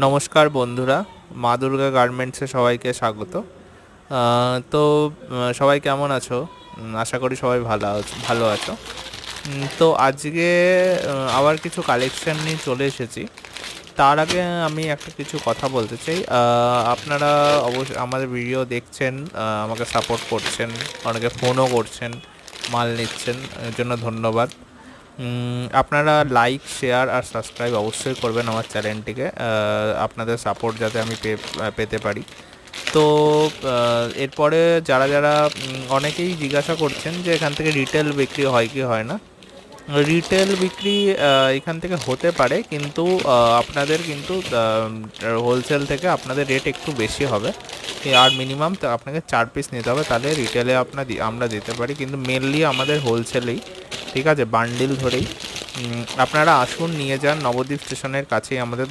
নমস্কার বন্ধুরা, মা দুর্গা গার্মেন্টসে সবাইকে স্বাগত। তো সবাই কেমন আছো? আশা করি সবাই ভালো আছো। তো আজকে আবার কিছু কালেকশন নিয়ে চলে এসেছি। তার আগে আমি একটা কিছু কথা বলতে চাই। আপনারা অবশ্যই আমাদের ভিডিও দেখছেন, আমাকে সাপোর্ট করছেন, অনেকে ফোনও করছেন, মাল নিচ্ছেন, এর জন্য ধন্যবাদ। আপনারা লাইক, শেয়ার আর সাবস্ক্রাইব অবশ্যই করবেন আমার চ্যানেলটিকে, আপনাদের সাপোর্ট যাতে আমি পেতে পারি। তো এরপরে যারা অনেকেই জিজ্ঞাসা করছেন যে এখান থেকে রিটেল বিক্রি হয় কি হয় না। রিটেল বিক্রি এখান থেকে হতে পারে, কিন্তু আপনাদের কিন্তু হোলসেল থেকে আপনাদের রেট একটু বেশি হবে। আর মিনিমাম আপনাকে 4 পিস নিতে হবে, তাহলে রিটেলে আমরা দিতে পারি, কিন্তু মেনলি আমাদের হোলসেলেই। ঠিক আছে, বান্ডিল ধরেই আপনারা আসুন, নিয়ে যান। নবদ্বীপ স্টেশনের কাছেই আমাদের